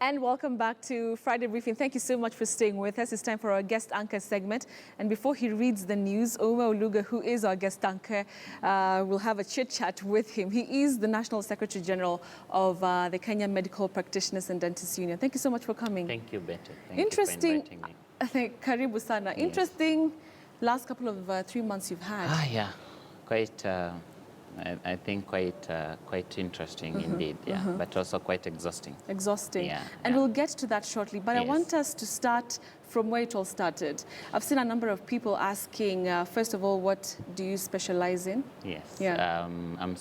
And welcome back to Friday Briefing. Thank you so much for staying with us. It's time for our guest anchor segment. And before he reads the news, Ouma Oluga, who is our guest anchor, will have a chit-chat with him. He is the National Secretary General of the Kenya Medical Practitioners and Dentists Union. Thank you so much for coming. Thank you, Betty. Thank Interesting. you for inviting me. Karibu sana. Yes. Interesting last couple of 3 months you've had. Yeah. Quite, I think quite interesting indeed, but also quite exhausting. Exhausting. Yeah, and yeah. we'll get to that shortly, but I Yes. want us to start from where it all started. I've seen a number of people asking, first of all, what do you specialize in? Yes. Yeah. I'm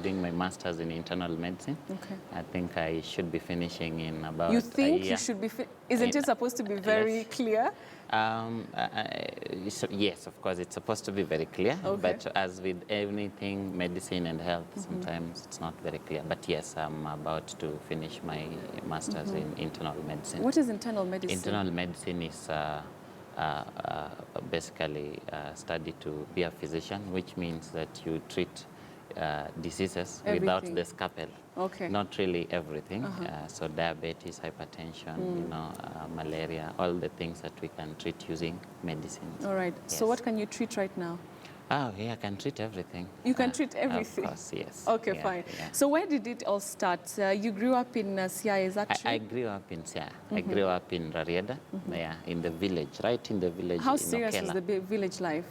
doing my master's in internal medicine. Okay. I think I should be finishing in about You a think year. you should be, isn't it supposed to be very Yes. clear? Yes, of course, it's supposed to be very clear, Okay. but as with anything, medicine and health, sometimes it's not very clear. But yes, I'm about to finish my master's in internal medicine. What is internal medicine? Internal medicine is basically study to be a physician, which means that you treat diseases without Everything. the scalpel. Okay. Not really everything. So diabetes, hypertension, malaria, all the things that we can treat using medicines. All right. Yes. So what can you treat right now? Oh, yeah, I can treat everything. You can treat everything? Of course, yes. Okay, Yeah, fine. yeah. So where did it all start? You grew up in Siaya, is that true? I grew up in Siaya. I grew up in Rarieda, in the village, right in the village. How in serious is Okela. the village life?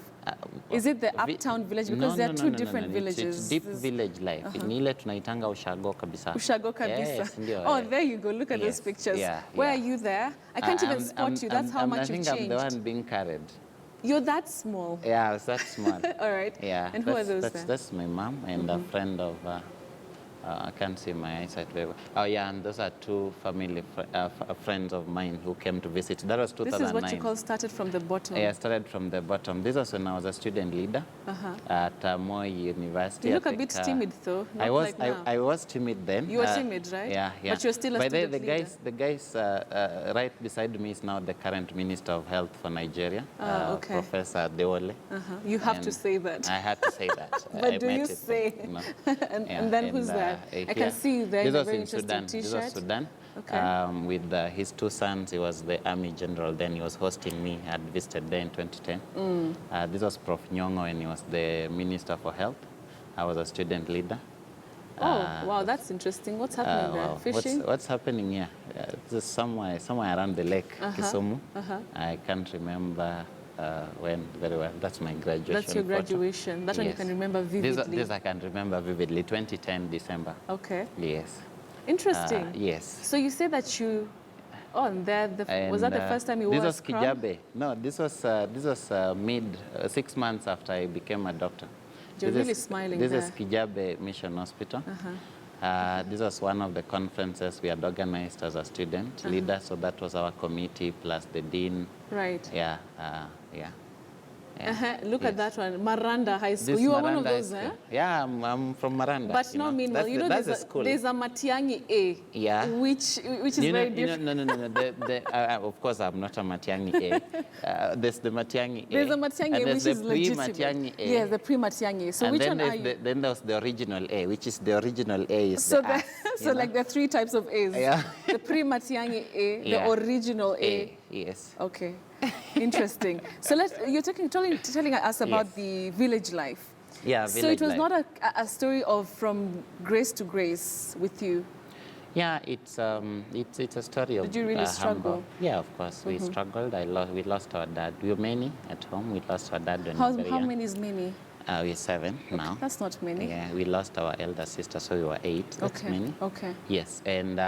Is it the uptown village? Because there are two different villages. It's deep village life. Ni ile tunaitanga ushago kabisa. Ushago kabisa. Yes, ndio, Oh, eh. there you go. Look at those Yes, pictures. yeah, Where yeah. are you there? I can't even spot you. That's how much I you've think I'm changed. the one being carried. You're that small. Yeah, I was that small. All right. Yeah. And who are those that's, there? that's my mom and a friend of, I can't see my eyesight very well. Oh yeah, and those are two family friends of mine who came to visit. That was 2009. This is what you call started from the bottom. Yeah, I started from the bottom. This was when I was a student leader at Moi University. You look I a bit think, timid though. Not I was like now. I was timid then. You were timid, right? Yeah. But you're still a By student the leader. the guys right beside me is now the current Minister of Health for Nigeria, Okay. Professor Deole. You have to And say that. I had to say that. But I do met you it, say? you know. And then who's there? I can see you there This in a was very in interesting Sudan. This was t-shirt. Sudan. Okay. With his two sons, he was the Army General. Then he was hosting me. I had visited there in 2010. This was Prof. Nyong'o, and he was the Minister for Health. I was a student leader. Oh, wow, that's interesting. What's happening there? Wow. Fishing? What's happening here? Just somewhere around the lake, Kisumu. I can't remember when very well. That's my graduation. That's your photo. graduation. That one you Yes. can remember vividly. This I can remember vividly. 2010 December. Okay. Yes. Interesting. Yes. So you say that you, oh, and there, was that the first time you wore a This was scrub? Kijabe. No, this was mid 6 months after I became a doctor. You're This really is- smiling This there. is Kijabe Mission Hospital. This was one of the conferences we had organized as a student leader. So that was our committee plus the dean. Right. Yeah. Look at that one, Maranda High School. This You are one of Maranda those, High eh? School. Yeah, I'm from Maranda. But no, meanwhile, you know, that's there's a school. there's a Matiangi A, Yeah. which is very different. No. Of course, I'm not a Matiangi A. There's the Matiangi A. There's a Matiangi and A, there's which is the legitimate. pre-Matiangi A. Yes, the pre-Matiangi A. So and which then one are you? Then there's the original A, which is the original A is So, the ass, so like there are three types of A's. Yeah. The pre-Matiangi A, Yeah. the original A. A. Yes. Okay, interesting. So you're telling us about Yes. the village life. Yeah, So it was village not life. a story of from grace to grace with you. Yeah, it's a story of. Did you really struggle? humble. Yeah, of course, we struggled. We lost our dad. We were many at home. We lost our dad when we were very How young. many is many? We're 7 now. That's not many. Yeah, we lost our elder sister, so we were 8. That's Okay. many. Okay. Yes, and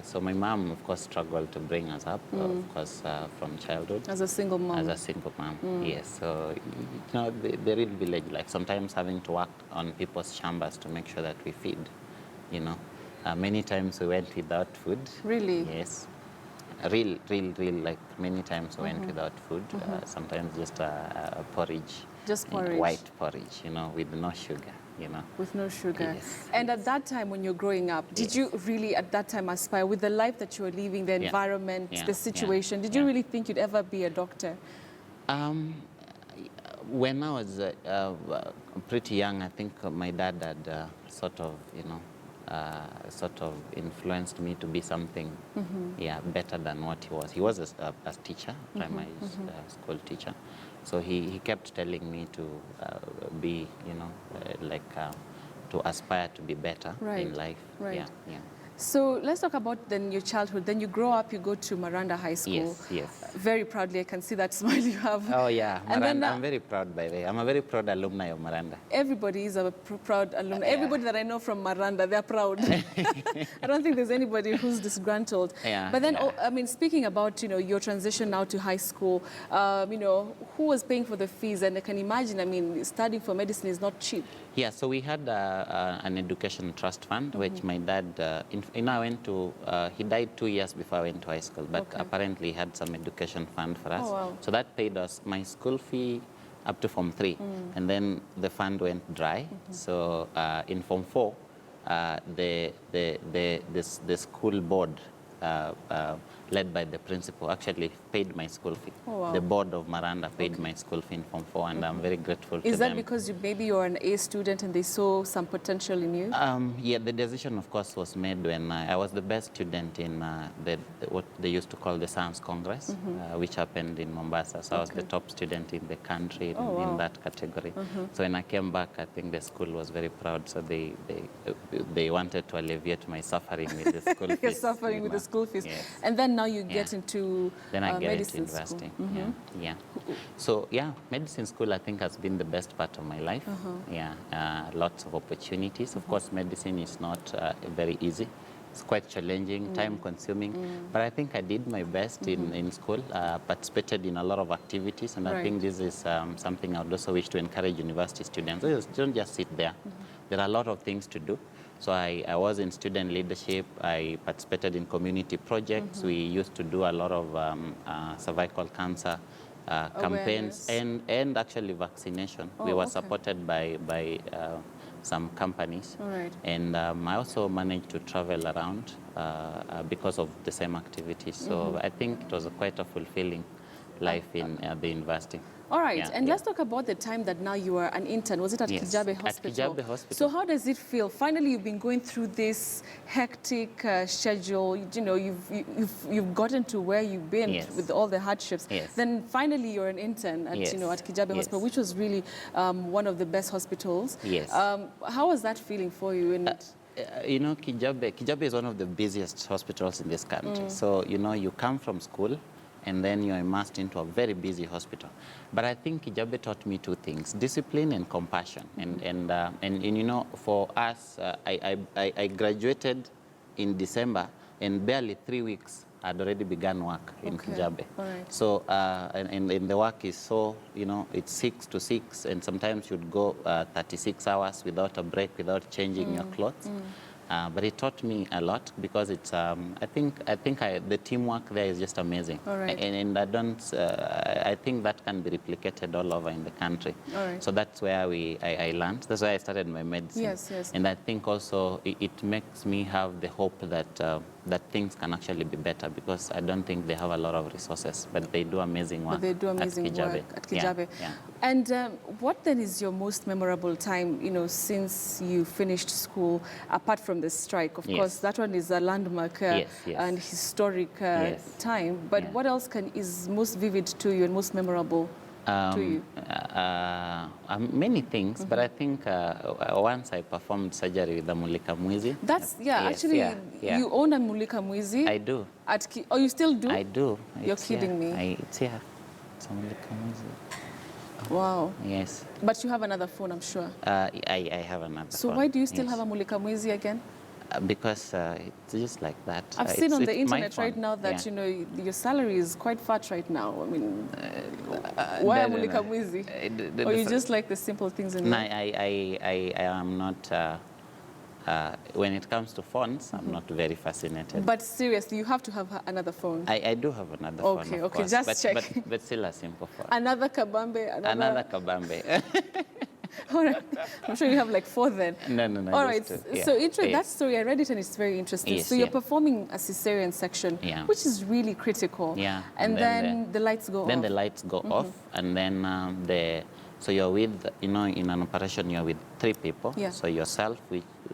so my mom, of course, struggled to bring us up, of course, from childhood. As a single mom. As a single mom, yes. So, you know, the real village life, sometimes having to work on people's chambers to make sure that we feed, you know. Many times we went without food. Really? Yes. Real, like many times we went without food. Sometimes just a porridge. Just you know, porridge. white porridge, you know, with no sugar, you know. With no sugar. Yes, And at that time when you're growing up, did you really at that time aspire with the life that you were living, the environment, Yeah. the situation, did you really think you'd ever be a doctor? When I was pretty young, I think my dad had sort of, you know, sort of influenced me to be something, better than what he was. He was a teacher, primary school teacher. So he kept telling me to be, to aspire to be better in life. Right. Yeah. So let's talk about then your childhood. Then you grow up, you go to Maranda High School. Yes. Very proudly, I can see that smile you have. Oh yeah, And Maranda, then, I'm very proud by the way. I'm a very proud alumni of Maranda. Everybody is a proud alumni. Everybody that I know from Maranda, they're proud. I don't think there's anybody who's disgruntled. But then, speaking about, your transition now to high school, who was paying for the fees? And I can imagine, studying for medicine is not cheap. Yeah, so we had an education trust fund, which my dad, I went to, he died 2 years before I went to high school, but apparently he had some education fund for us. Oh, wow. So that paid us my school fee up to Form 3, and then the fund went dry. So in Form 4, the school board, led by the principal, actually paid my school fee. Oh, wow. The board of Maranda paid my school fee in Form 4, and I'm very grateful to them. Is that because maybe you're an A student and they saw some potential in you? Yeah, the decision, of course, was made when I was the best student in what they used to call the Science Congress, which happened in Mombasa. So I was the top student in the country in that category. So when I came back, I think the school was very proud. So they wanted to alleviate my suffering with the school fees. You're suffering with the school fees. Yes. And then now you get into Then I get into medicine university. school. Yeah. So medicine school I think has been the best part of my life. Lots of opportunities. Of course, medicine is not very easy. It's quite challenging, time consuming, but I think I did my best in school, participated in a lot of activities, and I think this is something I would also wish to encourage university students. Don't just sit there. There are a lot of things to do. So I was in student leadership. I participated in community projects. We used to do a lot of cervical cancer campaigns and actually vaccination. We were supported by some companies. And I also managed to travel around because of the same activities. So I think it was quite a fulfilling life in the university. All right, and let's talk about the time that now you are an intern. Was it at Kijabe Hospital? At Kijabe Hospital. So how does it feel? Finally, you've been going through this hectic schedule. You've gotten to where you've been with all the hardships. Then finally, you're an intern at at Kijabe Hospital, which was really one of the best hospitals. How was that feeling for you? And Kijabe is one of the busiest hospitals in this country. So you come from school, and then you're immersed into a very busy hospital. But I think Kijabe taught me two things: discipline and compassion. And for us, I graduated in December, and barely 3 weeks I'd already begun work in Kijabe. So and the work is so, it's 6 to 6, and sometimes you'd go 36 hours without a break, without changing your clothes. But it taught me a lot because it's. I think the teamwork there is just amazing, and I think that can be replicated all over in the country. So that's where I learned. That's why I started my medicine. And I think also it makes me have the hope that things can actually be better, because I don't think they have a lot of resources, but they do amazing work. But they do amazing work at Kijabe. And what then is your most memorable time, since you finished school, apart from the strike? Of course, that one is a landmark and historic time. But what else is most vivid to you and most memorable to you? Many things, but I think once I performed surgery with the Mulika Mwizi. That's, you own a Mulika Mwizi? I do. Oh, you still do? I do. You're kidding me. It's here. It's a Mulika Mwizi. Wow. Yes. But you have another phone, I'm sure. I have another phone. So why do you still have a Mulika Mwizi again? Because it's just like that. I've seen on the internet right now that your salary is quite fat right now. I mean, why a Mulika Mwizi? Or you just like the simple things in life? No, I am not. When it comes to phones, I'm not very fascinated. But seriously, you have to have another phone. I do have another phone. Okay, of course, just check. But still a simple phone. Another kabambe. Another kabambe. All right. I'm sure you have like 4 then. No. All right. So that story, I read it and it's very interesting. So you're performing a cesarean section, which is really critical. Yeah. And then the lights go off. Then the lights go off, and then So you're with, you know, in an operation, you're with 3 people. Yeah. So yourself,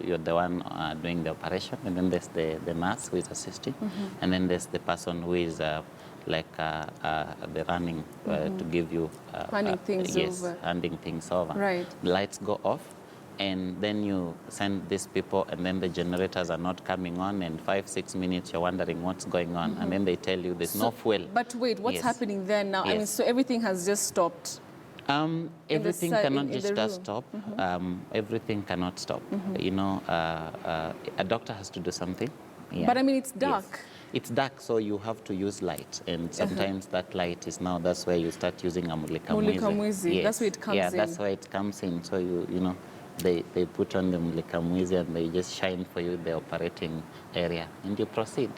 you're the one doing the operation, and then there's the nurse who is assisting, and then there's the person who is the running to give you Handing things over. handing things over. Right. The lights go off, and then you send these people, and then the generators are not coming on, and 5-6 minutes you're wondering what's going on, and then they tell you there's no fuel. But wait, what's Yes. happening there now? I mean, Yes. so everything has just stopped. Everything cannot just room. stop. Everything cannot stop. You know, a doctor has to do something. Yeah. But I mean, it's dark. Yes. It's dark, so you have to use light, and sometimes that light is that's where you start using a Mulikamwizi. Yes. That's where it comes in. Yeah, that's where it comes in. So you know, they put on the mulikamwizi and they just shine for you the operating area, and you proceed.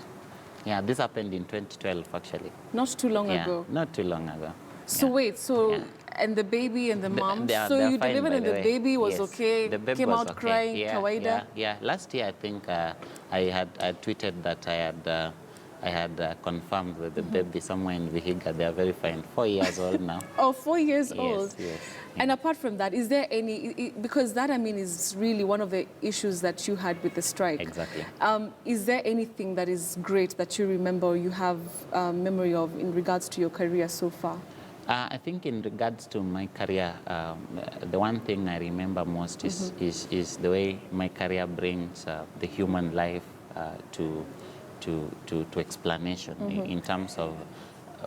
Yeah, this happened in 2012 actually. Not too long ago. Not too long ago. So wait, and the baby and the mom, They are you fine, delivered by and the the way. baby was Yes. okay, The baby came was out okay. crying, Yeah, kawaida? yeah. Last year, I think I had tweeted that I had confirmed with the baby somewhere in Vihiga. They are very fine. 4 years old now. Oh, 4 years old. Yes. And apart from that, is there because that, I mean, is really one of the issues that you had with the strike. Exactly. Is there anything that is great that you remember or you have memory of in regards to your career so far? I think in regards to my career, the one thing I remember most is the way my career brings the human life to explanation in terms of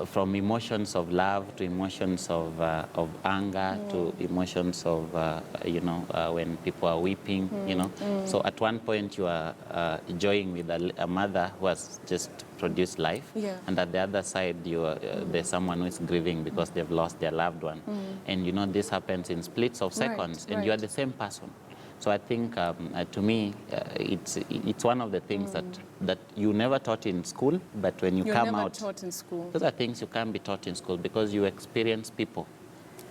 from emotions of love to emotions of anger to emotions of when people are weeping, you know. So at one point you are enjoying with a mother who has just produced life, and at the other side there's someone who is grieving because they've lost their loved one, and you know this happens in splits of seconds, and you are the same person. So I think, to me, it's one of the things that you never taught in school, but when you come out, taught in school. those are things you can't be taught in school because you experience people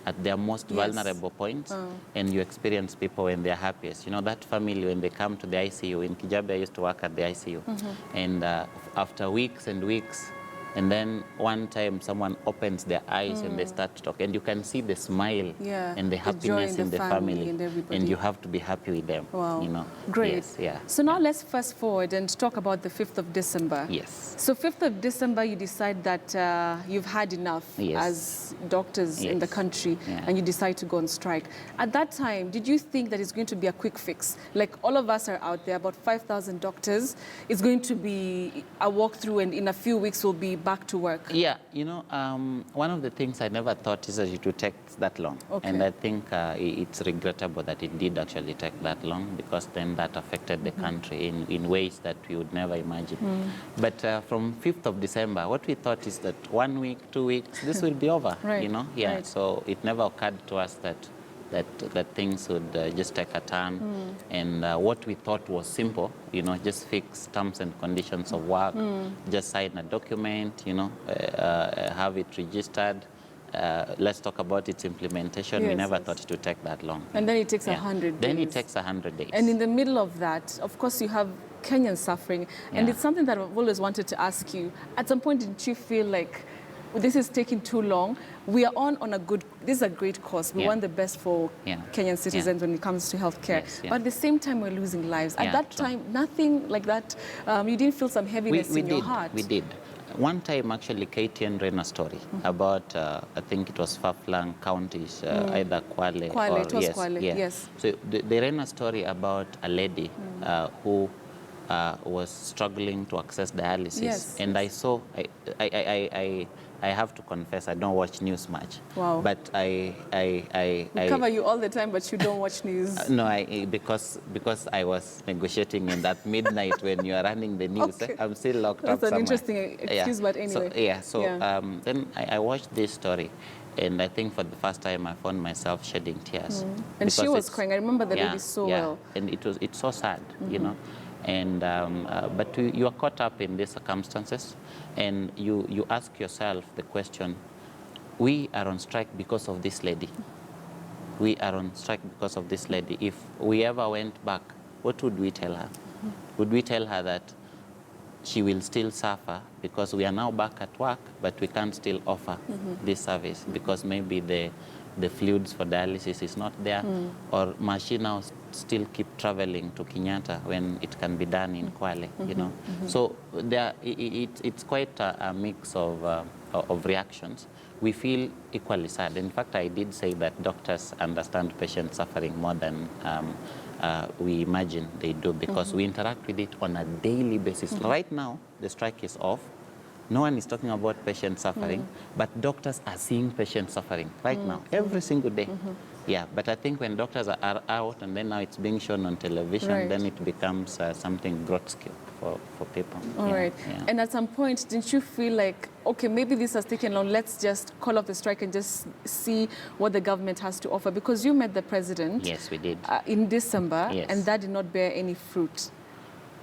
at their most vulnerable points, and you experience people when they're happiest. You know, that family, when they come to the ICU, in Kijabe I used to work at the ICU, and after weeks and weeks, and then one time someone opens their eyes and they start to talk, and you can see the smile and the happiness in the family, and you have to be happy with them. Wow. You know? Great. Yes, yeah. So now let's fast forward and talk about the 5th of December. Yes. So 5th of December, you decide that you've had enough as doctors in the country, and you decide to go on strike. At that time, did you think that it's going to be a quick fix? Like all of us are out there, about 5,000 doctors. It's going to be a walkthrough, and in a few weeks we'll be back to work. Yeah, you know, one of the things I never thought is that it would take that long. Okay. And I think it's regrettable that it did actually take that long, because then that affected the country in ways that we would never imagine. But from 5th of December, what we thought is that 1 week, 2 weeks, this will be over, you know? Yeah, so it never occurred to us that things would just take a turn, and what we thought was simple, you know, just fix terms and conditions of work, just sign a document, you know, have it registered, let's talk about its implementation. We never thought it would take that long. And then it takes 100 days. Then it takes 100 days. And in the middle of that, of course, you have Kenyans suffering, and it's something that I've always wanted to ask you. At some point, didn't you feel like this is taking too long? We are on a good, this is a great cause. We want the best for Kenyan citizens when it comes to healthcare. But at the same time, we're losing lives. At that time, nothing like that. You didn't feel some heaviness in your heart. We did. One time, actually, KTN ran a story about, I think it was far-flung counties, either Kwale or... It was Kwale, yes. So they ran a story about a lady who was struggling to access dialysis. And I saw, I have to confess, I don't watch news much. Wow. But I cover you all the time, but you don't watch news. No, because I was negotiating in that midnight when you are running the news. Okay. I'm still locked up That's an somewhere. interesting excuse, but anyway. So then I watched this story, and I think for the first time I found myself shedding tears. And she was crying. I remember the lady so well. And it's so sad, you know. And but you are caught up in these circumstances, and you ask yourself the question: we are on strike because of this lady. We are on strike because of this lady. If we ever went back, what would we tell her? Would we tell her that she will still suffer because we are now back at work, but we can't still offer this service because maybe the fluids for dialysis is not there, or machine now still keep traveling to Kenyatta when it can be done in Kwale, you know. So there, it's quite a mix of reactions. We feel equally sad. In fact, I did say that doctors understand patient suffering more than we imagine they do, because we interact with it on a daily basis. Right now, the strike is off. No one is talking about patient suffering, but doctors are seeing patient suffering right now, every single day. Yeah, but I think when doctors are out and then now it's being shown on television, then it becomes something grotesque for people. All right. And at some point, didn't you feel like, okay, maybe this has taken long, let's just call off the strike and just see what the government has to offer? Because you met the president. Yes, we did. In December, and that did not bear any fruit.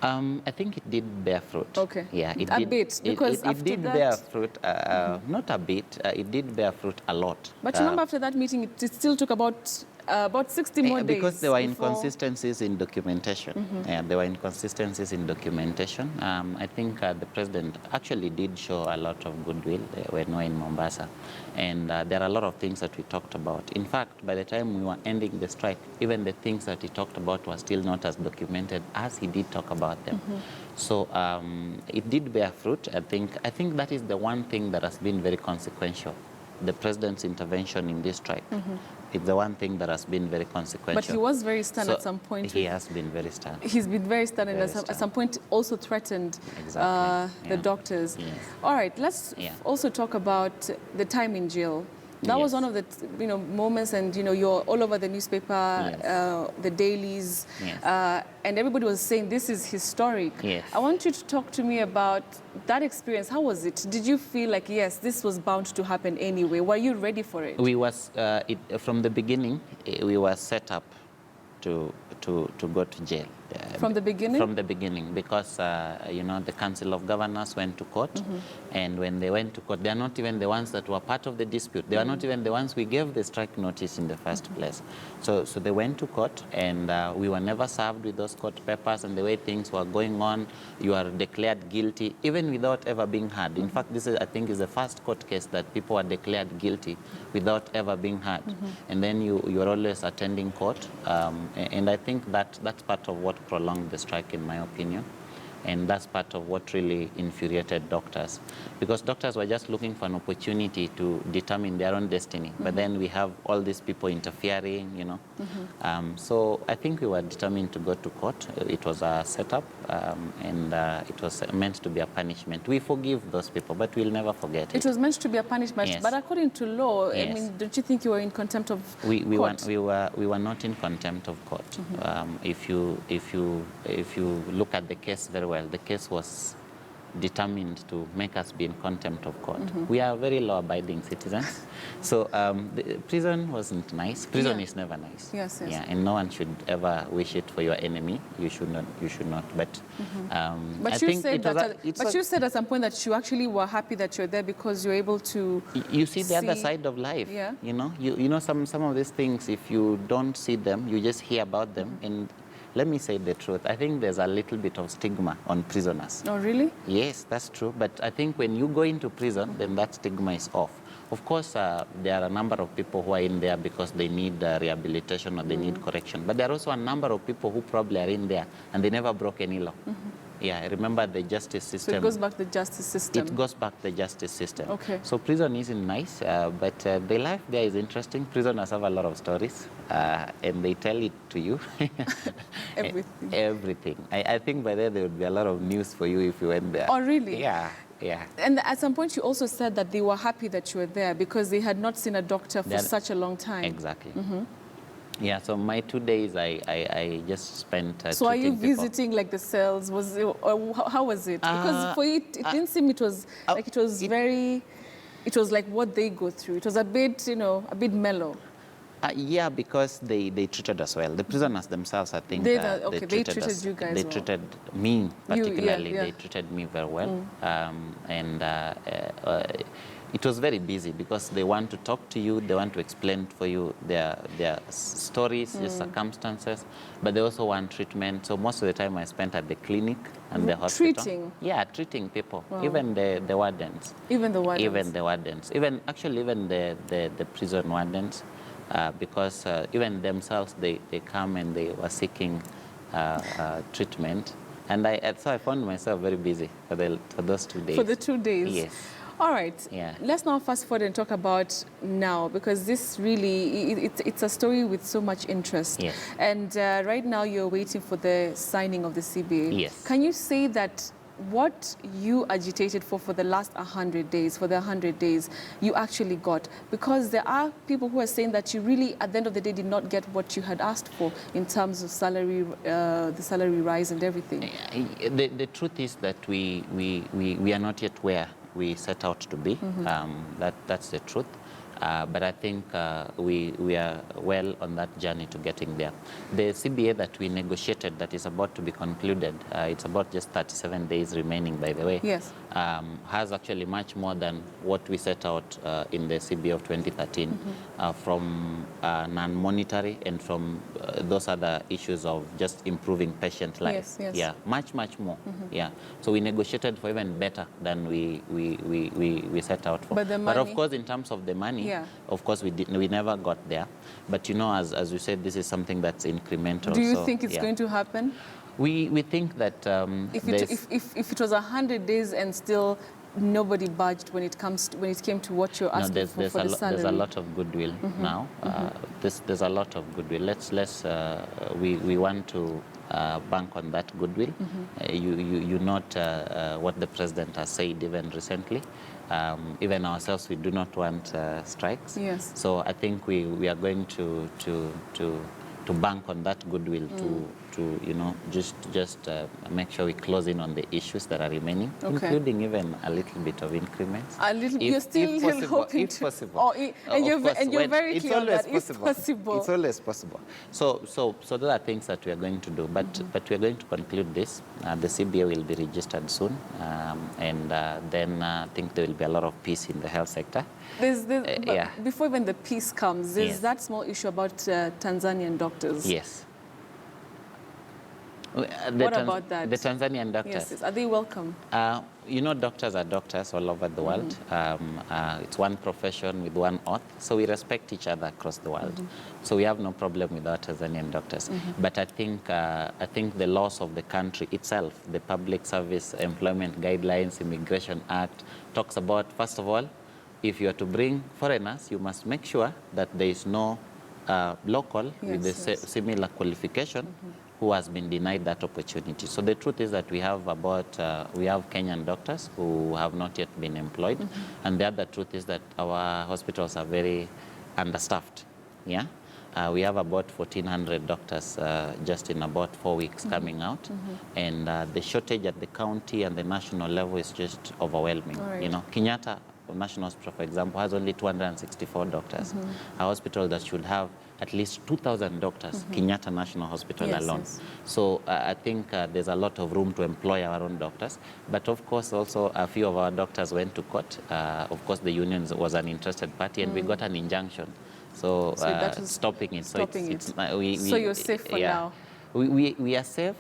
I think it did bear fruit. Okay. Yeah, it a did, bit, because it did bear fruit. Not a bit. It did bear fruit a lot. But remember, after that meeting, it still took about 60 more days. Because there were inconsistencies in documentation. Yeah, there were inconsistencies in documentation. I think the president actually did show a lot of goodwill when we were in Mombasa. And there are a lot of things that we talked about. In fact, by the time we were ending the strike, even the things that he talked about were still not as documented as he did talk about them. So it did bear fruit. I think that is the one thing that has been very consequential. The president's intervention in this strike. It's the one thing that has been very consequential. But he was very stern at some point. He has been very stern. He's been very stern, and at some point also threatened the doctors. Yes. All right, let's also talk about the time in jail. That was one of the moments, and you're all over the newspaper, the dailies, and everybody was saying this is historic. Yes. I want you to talk to me about that experience. How was it? Did you feel like, yes, this was bound to happen anyway? Were you ready for it? We was from the beginning. We were set up to go to jail. From the beginning? From the beginning, because, the Council of Governors went to court, and when they went to court, they are not even the ones that were part of the dispute. They are not even the ones we gave the strike notice in the first place. So they went to court, and we were never served with those court papers, and the way things were going on, you are declared guilty, even without ever being heard. In fact, this is, I think, is the first court case that people are declared guilty without ever being heard. And then you are always attending court, and I think that's part of what prolonged the strike, in my opinion. And that's part of what really infuriated doctors, because doctors were just looking for an opportunity to determine their own destiny. But then we have all these people interfering, So I think we were determined to go to court. It was a setup, and it was meant to be a punishment. We forgive those people, but we'll never forget it. It was meant to be a punishment, but according to law, I mean, don't you think you were in contempt of court? We were not in contempt of court. If you look at the case very well, the case was determined to make us be in contempt of court. We are very law-abiding citizens. So the prison wasn't nice. Prison is never nice. Yes. Yeah, and no one should ever wish it for your enemy. You should not. But but you said at some point that you actually were happy that you're there because you're able to. You see the other side of life. Yeah. You know some of these things. If you don't see them, you just hear about them. And let me say the truth. I think there's a little bit of stigma on prisoners. Oh, really? Yes, that's true. But I think when you go into prison, then that stigma is off. Of course, there are a number of people who are in there because they need rehabilitation or they need correction. But there are also a number of people who probably are in there and they never broke any law. Yeah, I remember the justice system. So it goes back to the justice system. It goes back to the justice system. Okay. So prison isn't nice, but the life there is interesting. Prisoners have a lot of stories, and they tell it to you. Everything. Everything. I think by then there would be a lot of news for you if you went there. Oh, really? Yeah. And at some point you also said that they were happy that you were there because they had not seen a doctor for such a long time. Exactly. Yeah, so my 2 days, I just spent So are you visiting like the cells? How was it? Because for you, it didn't seem it was like it was like what they go through. It was a bit, a bit mellow. Yeah, because they treated us well. The prisoners themselves, I think, they treated us. You guys they well. Treated me particularly. Yeah. They treated me very well, and it was very busy because they want to talk to you, they want to explain for you their stories, their circumstances, but they also want treatment. So most of the time I spent at the clinic and the hospital. Treating? Yeah, treating people, Wow. even the wardens. Even the wardens? Even the wardens. Even the prison wardens. because even themselves, they come and they were seeking treatment. And so I found myself very busy for those 2 days. For the 2 days? Yes. All right. Yeah. Let's now fast forward and talk about now, because this really, it's a story with so much interest. Yes. And right now you're waiting for the signing of the CBA. Yes. Can you say that what you agitated for the last 100 days, for the 100 days, you actually got? Because there are people who are saying that you really, at the end of the day, did not get what you had asked for in terms of salary, the salary rise and everything. The truth is that we are not yet where we set out to be. That's the truth. But I think we are well on that journey to getting there. The CBA that we negotiated that is about to be concluded, it's about just 37 days remaining, by the way, yes, has actually much more than what we set out in the CBA of 2013 from non-monetary and from those other issues of just improving patient life. Yes, yes. Yeah, much more. Yeah, so we negotiated for even better than we set out for. But the money, but of course, in terms of the money, yeah, of course, we never got there. But you know, as you said, this is something that's incremental. Do you think it's going to happen? We think that if it was 100 days and still nobody budged when it came to what you're asking for the salary. There's a lot of goodwill now. There's a lot of goodwill. We want to bank on that goodwill. You note what the president has said even recently. Even ourselves, we do not want strikes. Yes. So I think we are going to bank on that goodwill to just make sure we close in on the issues that are remaining, including even a little bit of increments. A little, you're still hoping if possible. And you're very clear that it's possible. It's always possible. So those are things that we are going to do. But we are going to conclude this. The CBA will be registered soon, and then I think there will be a lot of peace in the health sector. Before even the peace comes, there's that small issue about Tanzanian doctors. Yes. What about that? The Tanzanian doctors. Yes, are they welcome? Doctors are doctors all over the world. It's one profession with one oath, so we respect each other across the world. So we have no problem with our Tanzanian doctors. But I think the laws of the country itself, the Public Service Employment Guidelines, Immigration Act, talks about, first of all, if you are to bring foreigners, you must make sure that there is no local with the similar qualification who has been denied that opportunity. So the truth is that we have Kenyan doctors who have not yet been employed, and the other truth is that our hospitals are very understaffed. Yeah, we have about 1,400 doctors just in about 4 weeks coming out, and the shortage at the county and the national level is just overwhelming. Right. Kenyatta National Hospital, for example, has only 264 doctors. A hospital that should have at least 2,000 doctors, Kenyatta National Hospital alone. Yes. So I think there's a lot of room to employ our own doctors. But of course, also a few of our doctors went to court. Of course, the union was an interested party, and we got an injunction. So that was stopping it. So you're safe for now. We are safe.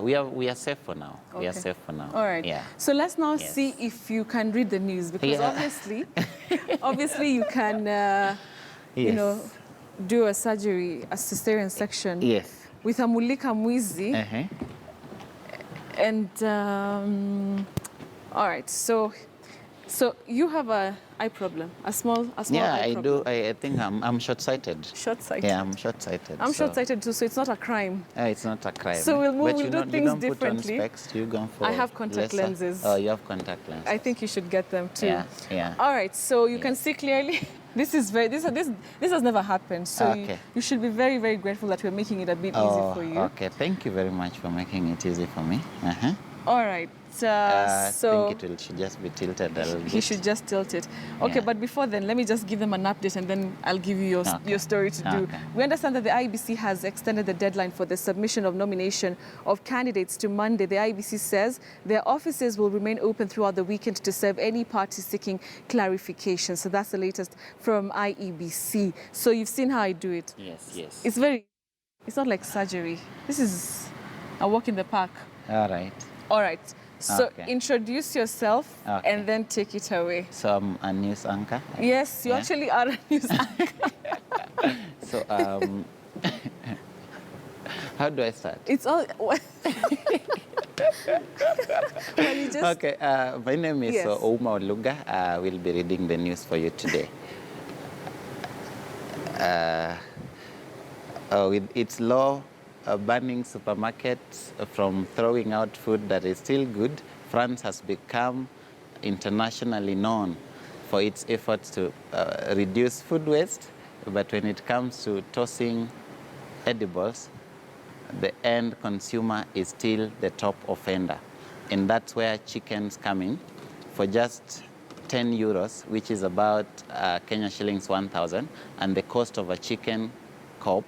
We are safe for now. Okay. We are safe for now. All right. Yeah. So let's now see if you can read the news, because obviously you can, do a surgery, a cesarean section. Yes. With a mulika mwizi. And all right. So you have an eye problem, a small eye problem. Yeah, I do. I think I'm short-sighted. Short-sighted. Yeah, I'm short-sighted. I'm short-sighted too, so it's not a crime. It's not a crime. So we'll do things differently. Put on specs. You go for I have contact lenses. Oh, you have contact lenses. I think you should get them too. Yeah. All right, so you can see clearly. This has never happened. So you should be very, very grateful that we're making it a bit easy for you. Okay, thank you very much for making it easy for me. All right. I think it should just be tilted a little bit. He should just tilt it. Okay, but before then, let me just give them an update, and then I'll give you your story to do. Okay. We understand that the IEBC has extended the deadline for the submission of nomination of candidates to Monday. The IEBC says their offices will remain open throughout the weekend to serve any party seeking clarification. So that's the latest from IEBC. So you've seen how I do it. Yes. It's not like surgery. This is a walk in the park. All right. So introduce yourself and then take it away. So I'm a news anchor. Yes, you actually are a news anchor. So, how do I start? It's all... Well, you just... Okay, my name is Yes. Ouma Oluga. I will be reading the news for you today. With its law banning supermarkets from throwing out food that is still good, France has become internationally known for its efforts to reduce food waste. But when it comes to tossing edibles, the end consumer is still the top offender. And that's where chickens come in. For just 10 euros, which is about Kenya shillings 1,000, and the cost of a chicken coop,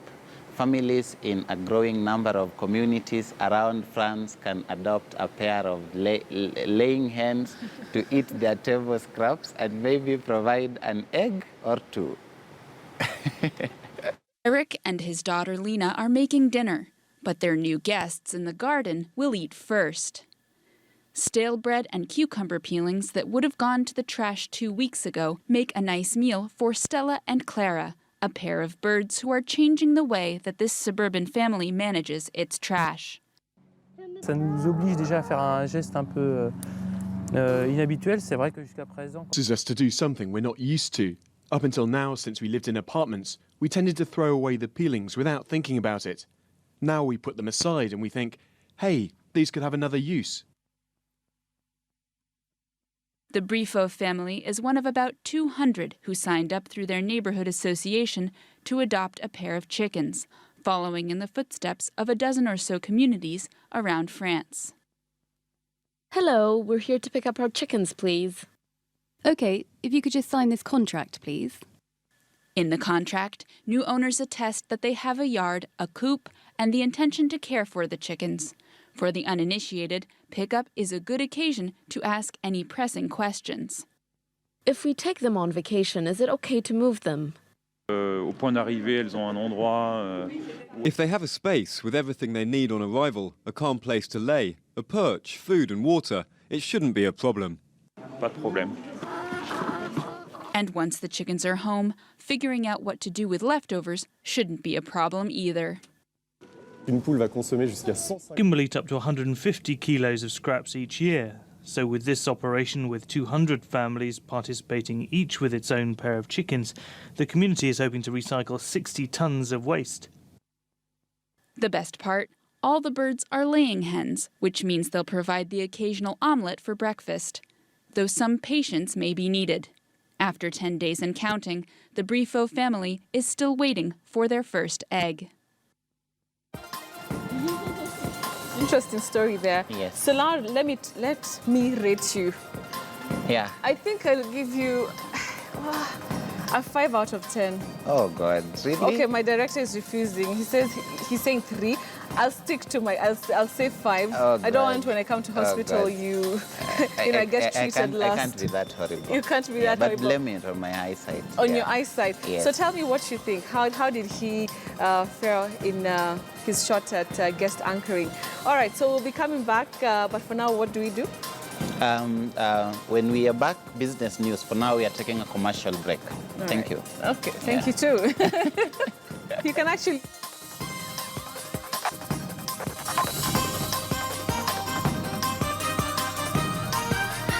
families in a growing number of communities around France can adopt a pair of laying hens to eat their table scraps and maybe provide an egg or two. Eric and his daughter Lena are making dinner, but their new guests in the garden will eat first. Stale bread and cucumber peelings that would have gone to the trash 2 weeks ago make a nice meal for Stella and Clara, a pair of birds who are changing the way that this suburban family manages its trash. Ça nous oblige déjà à faire un geste un peu inhabituel. C'est vrai que jusqu'à présent... Forces us to do something we're not used to. Up until now, since we lived in apartments, we tended to throw away the peelings without thinking about it. Now we put them aside and we think, hey, these could have another use. The Brifo family is one of about 200 who signed up through their neighborhood association to adopt a pair of chickens, following in the footsteps of a dozen or so communities around France. Hello, we're here to pick up our chickens, please. OK, if you could just sign this contract, please. In the contract, new owners attest that they have a yard, a coop, and the intention to care for the chickens. For the uninitiated, pickup is a good occasion to ask any pressing questions. If we take them on vacation, is it okay to move them? Au point d'arrivée, elles ont un endroit. If they have a space with everything they need on arrival, a calm place to lay, a perch, food and water, it shouldn't be a problem. Pas de problème. And once the chickens are home, figuring out what to do with leftovers shouldn't be a problem either. Une poule va consommer jusqu'à 150. Chicken will eat up to 150 kilos of scraps each year. So with this operation, with 200 families participating each with its own pair of chickens, the community is hoping to recycle 60 tons of waste. The best part, all the birds are laying hens, which means they'll provide the occasional omelette for breakfast, though some patience may be needed. After 10 days and counting, the Brifo family is still waiting for their first egg. Interesting story there. Yes. Solar, let me rate you. Yeah. I think I'll give you a 5 out of 10. Oh, God, really? Okay, my director is refusing. He says he's saying 3. I'll stick to my. I'll say 5. Oh, I don't want when I come to hospital you I get treated last. I can't be that horrible. You can't be that but horrible. blame it on my eyesight. On your eyesight. Yes. So tell me what you think. How did he fare in his shot at guest anchoring? All right, so we'll be coming back. But for now, what do we do? When we are back, business news. For now, we are taking a commercial break. Thank you. Okay, thank you too. You can actually...